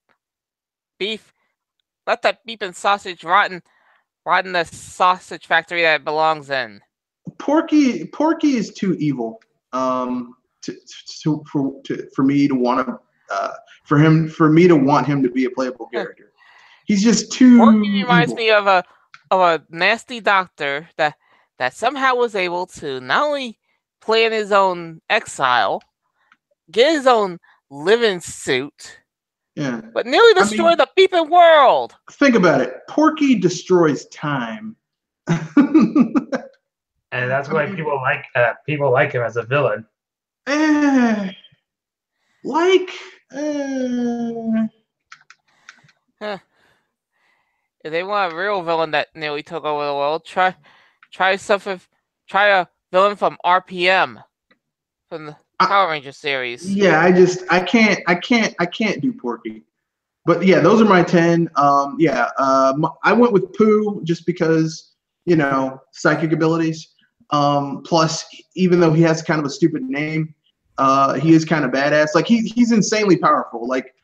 beef. Let that beep and sausage rot in the sausage factory that it belongs in. Porky is too evil. For me to want him to be a playable character. He's just too. Porky reminds me of a nasty doctor that somehow was able to not only play in his own exile, get his own living suit, but nearly destroy the beeping world. Think about it. Porky destroys time. And that's I why mean, people like him as a villain. eh, like, eh, Huh. If they want a real villain that nearly took over the world, try something. Try a villain from RPM from the I, Power Ranger series. yeah, I can't do Porky. But yeah, those are my 10. Yeah, I went with Pooh just because, psychic abilities. Plus, even though he has kind of a stupid name, he is kind of badass. Like he's insanely powerful. Like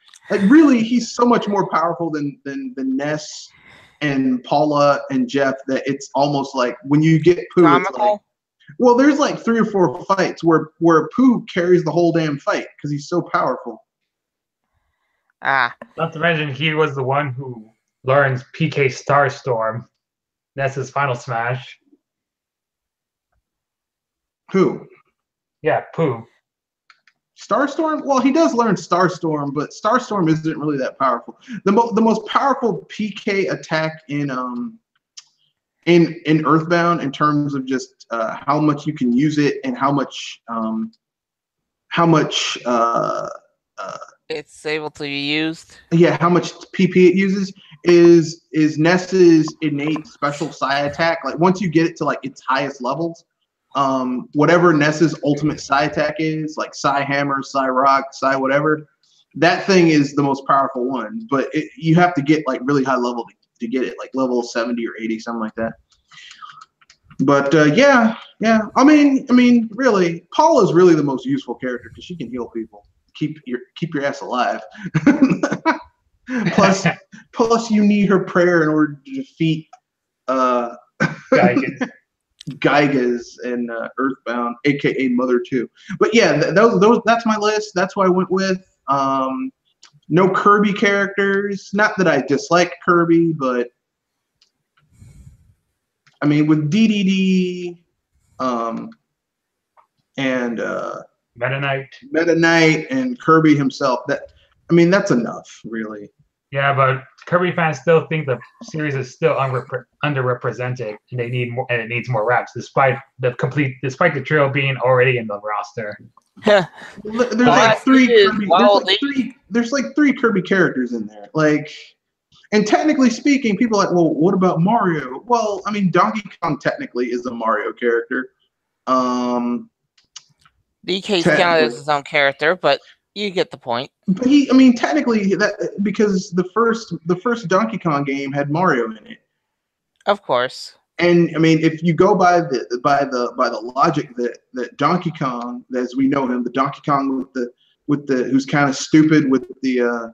really, he's so much more powerful than Ness and Paula and Jeff that it's almost like when you get Pooh, it's like, Comical. well, there's like 3 or 4 fights where Pooh carries the whole damn fight because he's so powerful. Ah, Not to mention, he was the one who learns PK Starstorm. That's his final smash. Who? Yeah, Pooh. Starstorm? Well, he does learn Starstorm, but Starstorm isn't really that powerful. The most powerful PK attack in Earthbound in terms of just how much you can use it and how much it's able to be used. how much PP it uses is Ness's innate special psi attack. Like once you get it to like its highest levels, whatever Ness's ultimate psi attack is, like psi hammer, psi rock, psi whatever, that thing is the most powerful one. But you have to get like really high level to get it, like level 70 or 80, something like that. But yeah. I mean, really, Paula's really the most useful character because she can heal people, keep your ass alive. plus, you need her prayer in order to defeat Geigen. Gygas and Earthbound, aka Mother 2. But yeah, those that's my list. That's what I went with. No Kirby characters. Not that I dislike Kirby, but I mean with DDD and Meta Knight. Meta Knight and Kirby himself, that's enough, really. Yeah, but Kirby fans still think the series is still underrepresented, and they need more, and it needs more reps, despite the trio being already in the roster. There's like three Kirby characters in there. Like, and technically speaking, people are like, well, what about Mario? Well, I mean, Donkey Kong technically is a Mario character. DK's counted as his own character, but you get the point. But technically that because the first Donkey Kong game had Mario in it. Of course. And I mean, if you go by the logic that Donkey Kong, as we know him, the Donkey Kong with the who's kind of stupid with the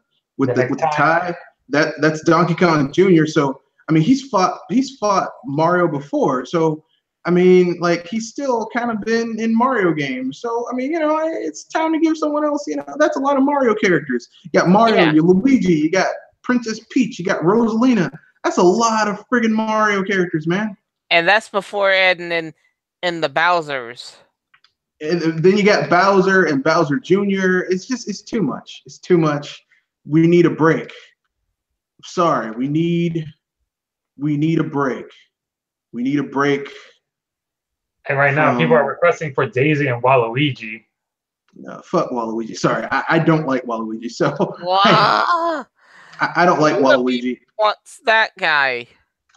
tie, that's Donkey Kong Jr. So I mean, he's fought Mario before. So I mean, like he's still kind of been in Mario games. So I mean, it's time to give someone else. That's a lot of Mario characters. You got Mario, you Luigi, you got Princess Peach, you got Rosalina. That's a lot of friggin' Mario characters, man. And that's before adding in the Bowsers. And then you got Bowser and Bowser Jr. It's too much. It's too much. We need a break. Sorry, we need a break. We need a break. And right now, people are requesting for Daisy and Waluigi. No, fuck Waluigi. Sorry, I don't like Waluigi. So Wow. I don't like Waluigi. What's that guy?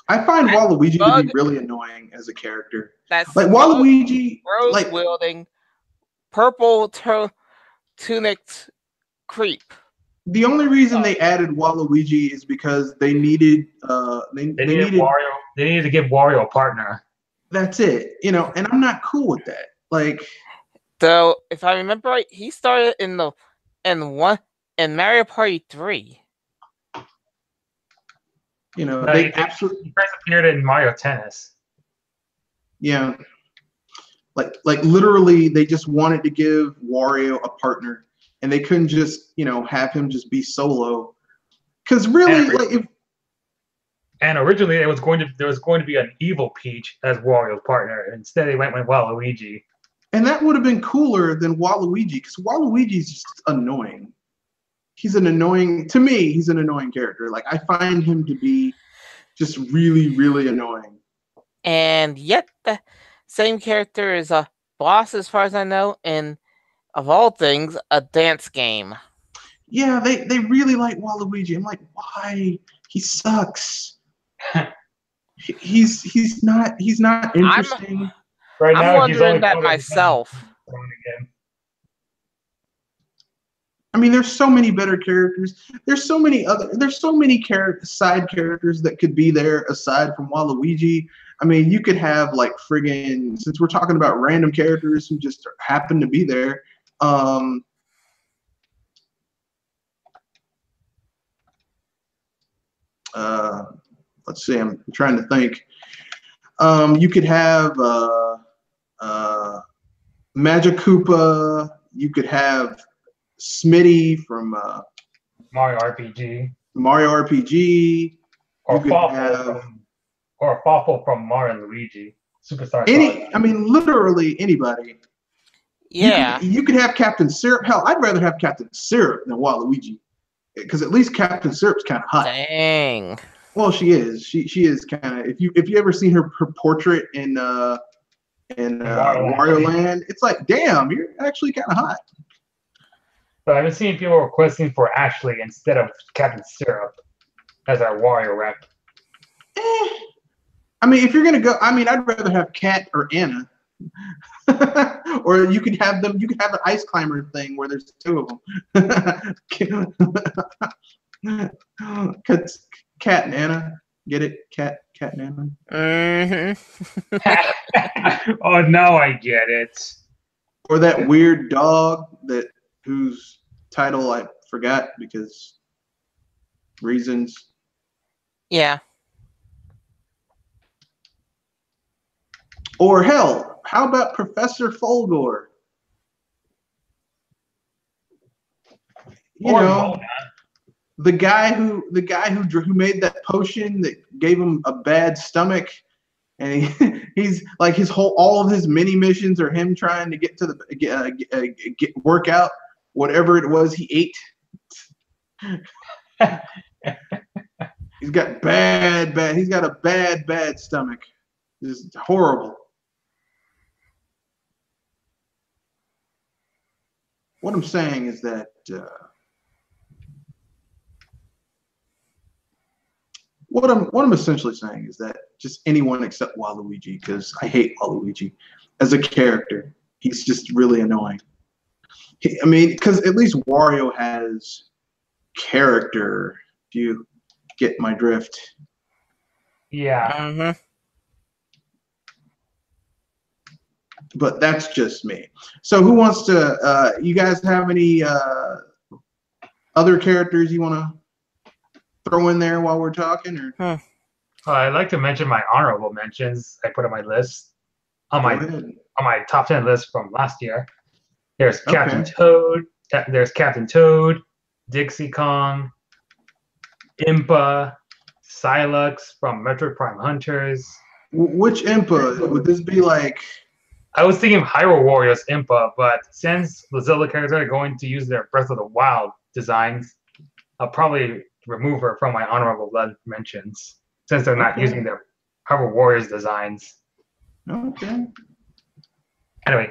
I find Waluigi to be really annoying as a character. That's like Waluigi, rose wielding, purple tunicked creep. The only reason they added Waluigi is because they needed they needed Wario. They needed to give Wario a partner. That's it, and I'm not cool with that. Like, though, if I remember right, he started in Mario Party 3. They absolutely he first appeared in Mario Tennis. Yeah, like literally, they just wanted to give Wario a partner, and they couldn't just have him just be solo. Because really, and originally there was going to be an evil Peach as Wario's partner. Instead, they went with Waluigi. And that would have been cooler than Waluigi, because Waluigi's just annoying. He's an annoying character. Like, I find him to be just really, really annoying. and yet the same character is a boss, as far as I know, in of all things, a dance game. Yeah, they really like Waluigi. I'm like, why? He sucks. He's not I'm interesting. Right I'm now, he's wondering only that part of one myself. again. I mean, there's so many better characters. There's so many side characters that could be there aside from Waluigi. I mean, you could have like friggin', since we're talking about random characters who just happen to be there. Um, let's see, I'm trying to think. You could have Magic Koopa. You could have Smitty from Mario RPG. Mario RPG. Or You could Fawful from Mario and Luigi. Superstar Saga. I mean, literally anybody. Yeah. You could have Captain Syrup. Hell, I'd rather have Captain Syrup than Waluigi, because at least Captain Syrup's kind of hot. Dang. Well, she is. She is kind of. If you ever seen her portrait in Wario Land, it's like, damn, you're actually kind of hot. But I've been seeing people requesting for Ashley instead of Captain Syrup as our Wario rep. I mean, if you're gonna go, I mean, I'd rather have Kat or Anna. Or you could have them. You could have an ice climber thing where there's two of them. Kat and Anna, get it? Kat and Anna. Mm-hmm. Oh, now I get it. Or that weird dog whose title I forgot because reasons. Yeah. Or hell, how about Professor Folgore? You know, the guy who made that potion that gave him a bad stomach, and he's like all of his mini missions are him trying to get to the work out whatever it was he ate. He's got he's got a bad stomach. Just horrible. What I'm saying is that what I'm essentially saying is that just anyone except Waluigi, because I hate Waluigi as a character. He's just really annoying. I mean, because at least Wario has character. If you get my drift. Yeah. Mm-hmm. But that's just me. So who wants to? You guys have any other characters you want to throw in there while we're talking? Or I'd like to mention my honorable mentions I put on my list on my top 10 list from last year. There's Captain Toad. There's Captain Toad, Dixie Kong, Impa, Silux from Metroid Prime Hunters. Which Impa? Would this be like? I was thinking of Hyrule Warriors Impa, but since the Zelda characters are going to use their Breath of the Wild designs, I'll probably remove her from my honorable mentions since they're not using their Hyrule Warriors designs. Okay. Anyway,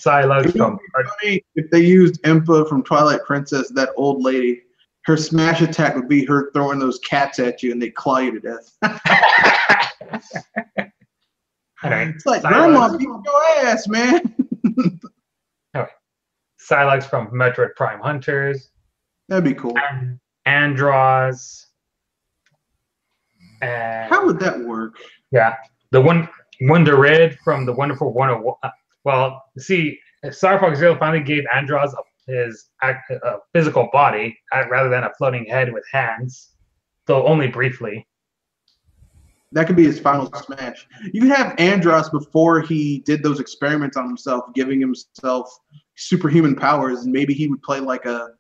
Psylocke from. If they used Impa from Twilight Princess, that old lady, her smash attack would be her throwing those cats at you and they claw you to death. Anyway, it's like, Grandma, beat your ass, man. Anyway, Psylocke from Metroid Prime Hunters. That'd be cool. Andros. And, how would that work? Yeah, the Wonder Red from the Wonderful 101. Well, see, Star Fox Zero finally gave Andros his physical body rather than a floating head with hands, though only briefly. That could be his final smash. You could have Andros before he did those experiments on himself, giving himself superhuman powers, and maybe he would play like a,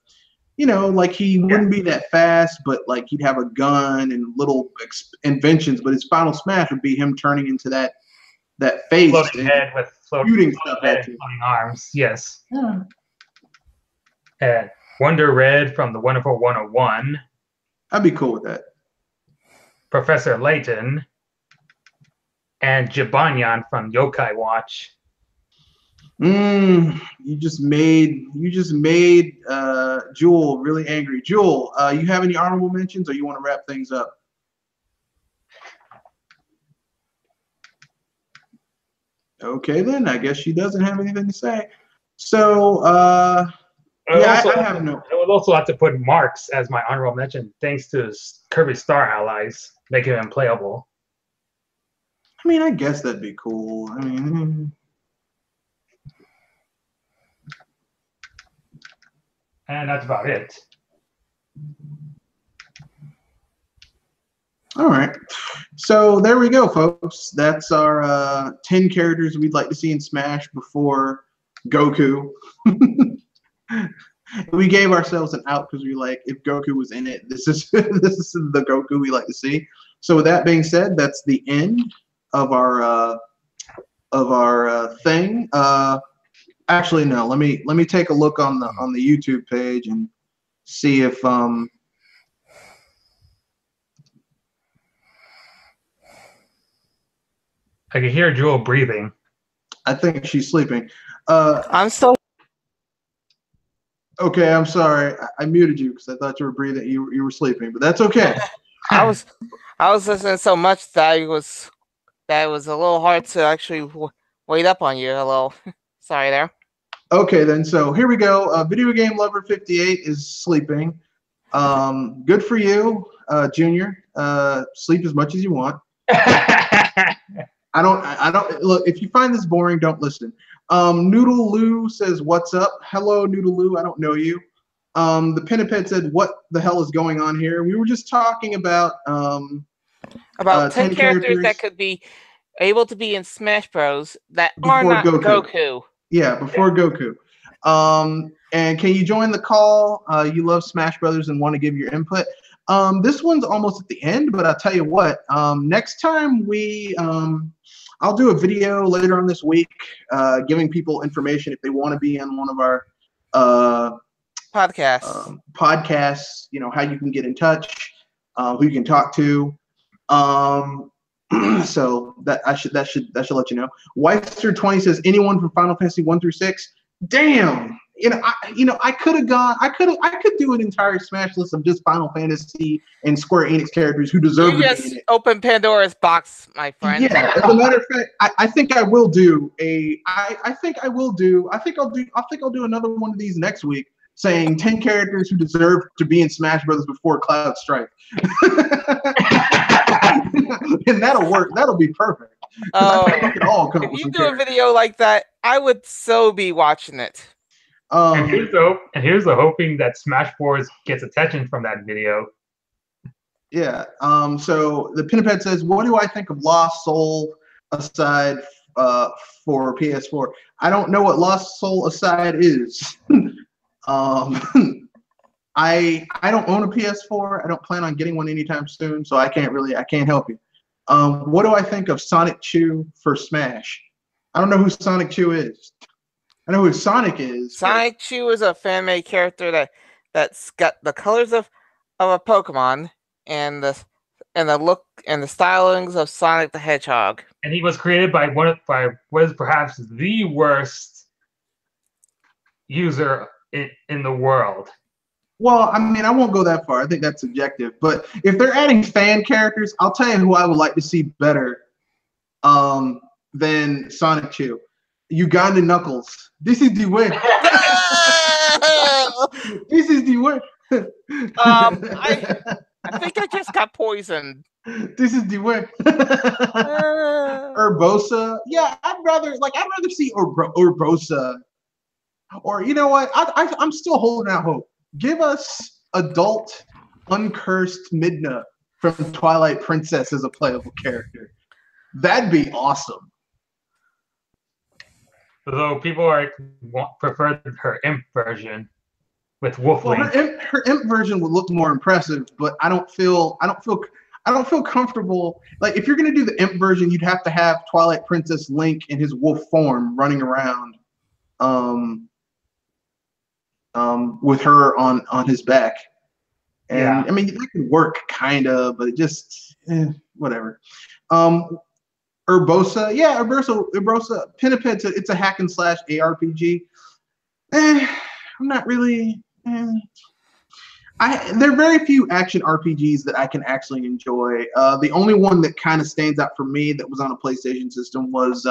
like he wouldn't be that fast, but like he'd have a gun and little inventions. But his final smash would be him turning into that face, floating head with shooting stuff at you. Floating arms. Yes. Yeah. And Wonder Red from the Wonderful 101. I'd be cool with that. Professor Layton, and Jibanyan from Yokai Watch. You just made Jewel really angry. Jewel, you have any honorable mentions, or you want to wrap things up? Okay, then I guess she doesn't have anything to say. So yeah, I have no. I would also have to put Marks as my honorable mention, thanks to his Kirby Star allies, making him playable. I mean, I guess that'd be cool. I mean. And that's about it. All right. So there we go, folks. That's our 10 characters we'd like to see in Smash before Goku. We gave ourselves an out because we were like, if Goku was in it, this is the Goku we like to see. So with that being said, that's the end of our thing. Actually, no. Let me take a look on the YouTube page and see if I can hear Jewel breathing. I think she's sleeping. I'm still. Okay, I'm sorry. I muted you because I thought you were breathing. You were sleeping, but that's okay. I was listening so much that it was a little hard to actually wait up on you. Hello, sorry there. Okay, then. So here we go. Video Game Lover 58 is sleeping. Good for you, Junior. Sleep as much as you want. I don't look. If you find this boring, don't listen. Noodle Lou says, "What's up?" Hello, Noodle Lou. I don't know you. The Pinniped said, "What the hell is going on here?" We were just talking about 10 characters that could be able to be in Smash Bros. That are not Goku. Yeah, before Goku. And can you join the call? You love Smash Brothers and want to give your input. This one's almost at the end, but I'll tell you what. Next time I'll do a video later on this week, giving people information if they want to be on one of our podcasts. You know, how you can get in touch, who you can talk to. So that should let you know. Weister20 says, anyone from Final Fantasy 1 through 6. Damn. I could do an entire Smash list of just Final Fantasy and Square Enix characters who deserve to be in it. Open Pandora's box, my friend. Yeah, as a matter of fact, I think I'll do another one of these next week, saying 10 characters who deserve to be in Smash Brothers before Cloud Strike. And that'll work. That'll be perfect. Oh, if you do a video like that, I would so be watching it. And here's the hoping that Smash Bros gets attention from that video. Yeah. So the Pinniped says, "What do I think of Lost Soul Aside for PS4?" I don't know what Lost Soul Aside is. I don't own a PS4. I don't plan on getting one anytime soon, so I can't help you. What do I think of Sonic Chew for Smash? I don't know who Sonic Chew is. I know who Sonic is. Sonic Chew is a fan-made character that's got the colors of a Pokemon and the look and the stylings of Sonic the Hedgehog. And he was created by what is perhaps the worst user in the world. Well, I mean, I won't go that far. I think that's subjective. But if they're adding fan characters, I'll tell you who I would like to see better than Sonic Chew. Ugandan Knuckles. This is the way. This is the way. I think I just got poisoned. This is the way. Urbosa. Yeah, I'd rather see Urbosa. Or you know what? I'm still holding out hope. Give us adult, uncursed Midna from Twilight Princess as a playable character. That'd be awesome. Although people prefer her imp version with Wolfling. Well, her imp version would look more impressive, but I don't feel comfortable. Like if you're gonna do the imp version, you'd have to have Twilight Princess Link in his wolf form running around. With her on his back, and yeah. I mean that could work kind of, but it just whatever. Urbosa, yeah, Urbosa. Pinniped, it's a hack and slash ARPG. I'm not really. There are very few action RPGs that I can actually enjoy. The only one that kind of stands out for me that was on a PlayStation system was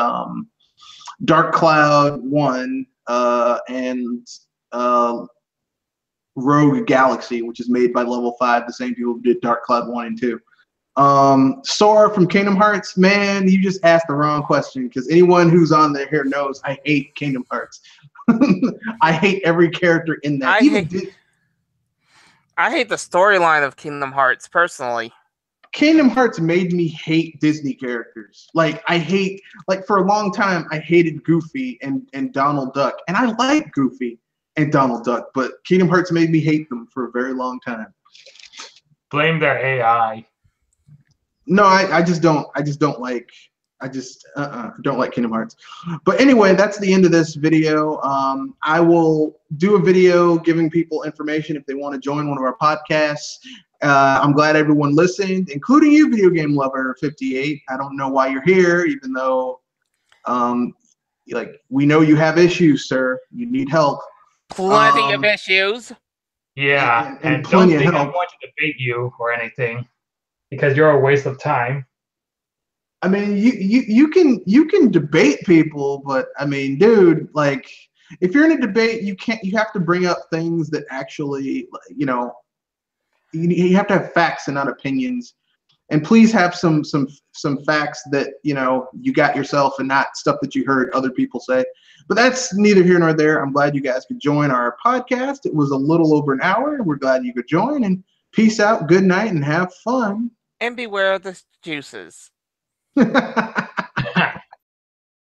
Dark Cloud 1 and Rogue Galaxy, which is made by Level 5, the same people who did Dark Cloud 1 and 2. Sora from Kingdom Hearts, man, you just asked the wrong question, because anyone who's on there here knows I hate Kingdom Hearts. I hate every character in that. I hate the storyline of Kingdom Hearts personally. Kingdom Hearts made me hate Disney characters. Like for a long time I hated Goofy and Donald Duck, and I like Goofy and Donald Duck, but Kingdom Hearts made me hate them for a very long time. Blame their AI. No, I just don't like. I just don't like Kingdom Hearts. But anyway, that's the end of this video. I will do a video giving people information if they want to join one of our podcasts. I'm glad everyone listened, including you, Video Game Lover 58. I don't know why you're here, even though we know you have issues, sir. You need help. Plenty of issues. Yeah, and plenty don't of think help. I'm going to debate you or anything, because you're a waste of time. I mean, you can debate people, but I mean, dude, like if you're in a debate, you have to bring up things that actually, you have to have facts and not opinions. And please have some facts that you got yourself and not stuff that you heard other people say. But that's neither here nor there. I'm glad you guys could join our podcast. It was a little over an hour. We're glad you could join, and peace out, good night, and have fun. And beware of the juices.